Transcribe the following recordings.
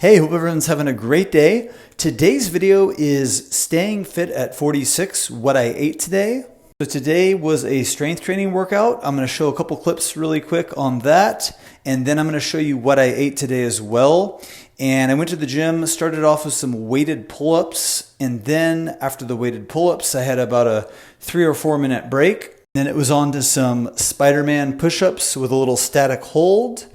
Hey, hope everyone's having a great day. Today's video is staying fit at 46, what I ate today. So today was a strength training workout. I'm going to show a couple clips really quick on that, and then I'm going to show you what I ate today as well. And I went to the gym, started off with some weighted pull-ups, and then after the weighted pull-ups, I had about a 3 or 4 minute break. Then it was on to some Spider-Man push-ups with a little static hold.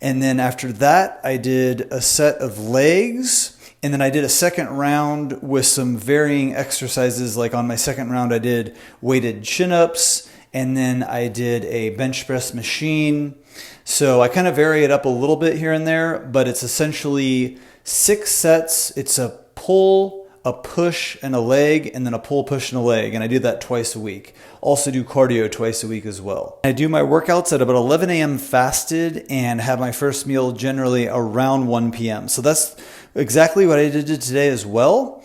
And then after that, I did a set of legs. And then I did a second round with some varying exercises. Like on my second round, I did weighted chin-ups. And then I did a bench press machine. So I kind of vary it up a little bit here and there. But it's essentially 6 sets. It's a pull, a push, and a leg, and then a pull, push, and a leg. And I do that twice a week. Also do cardio twice a week as well. I do my workouts at about 11 a.m. fasted and have my first meal generally around 1 p.m. So that's exactly what I did today as well.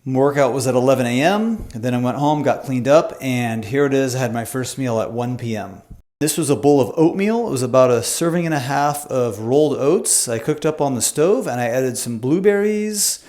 My workout was at 11 a.m. Then I went home, got cleaned up, and here it is. I had my first meal at 1 p.m. This was a bowl of oatmeal. It was about a serving and a half of rolled oats. I cooked up on the stove and I added some blueberries,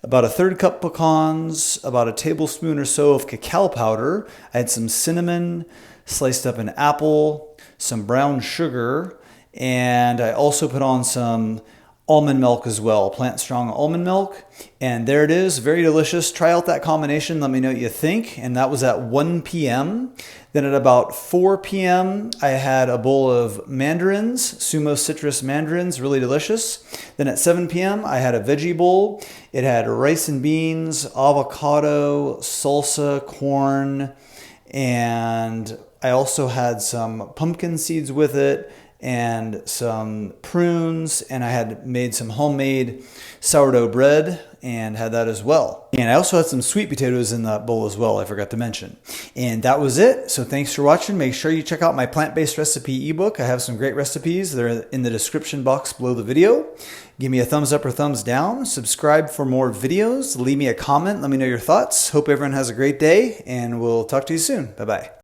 about a 1/3 cup pecans, about a tablespoon or so of cacao powder. I had some cinnamon, sliced up an apple, some brown sugar, and I also put on some almond milk as well, plant strong almond milk. And there it is, very delicious. Try out that combination, let me know what you think. And that was at 1 p.m. Then at about 4 p.m., I had a bowl of mandarins, Sumo citrus mandarins, really delicious. Then at 7 p.m., I had a veggie bowl. It had rice and beans, avocado, salsa, corn, and I also had some pumpkin seeds with it and some prunes, and I had made some homemade sourdough bread and had that as well. And I also had some sweet potatoes in that bowl as well, I forgot to mention. And that was it. So thanks for watching. Make sure you check out my plant-based recipe ebook. I have some great recipes. They're in the description box below the video. Give me a thumbs up or thumbs down. Subscribe for more videos. Leave me a comment. Let me know your thoughts. Hope everyone has a great day, and we'll talk to you soon. Bye-bye.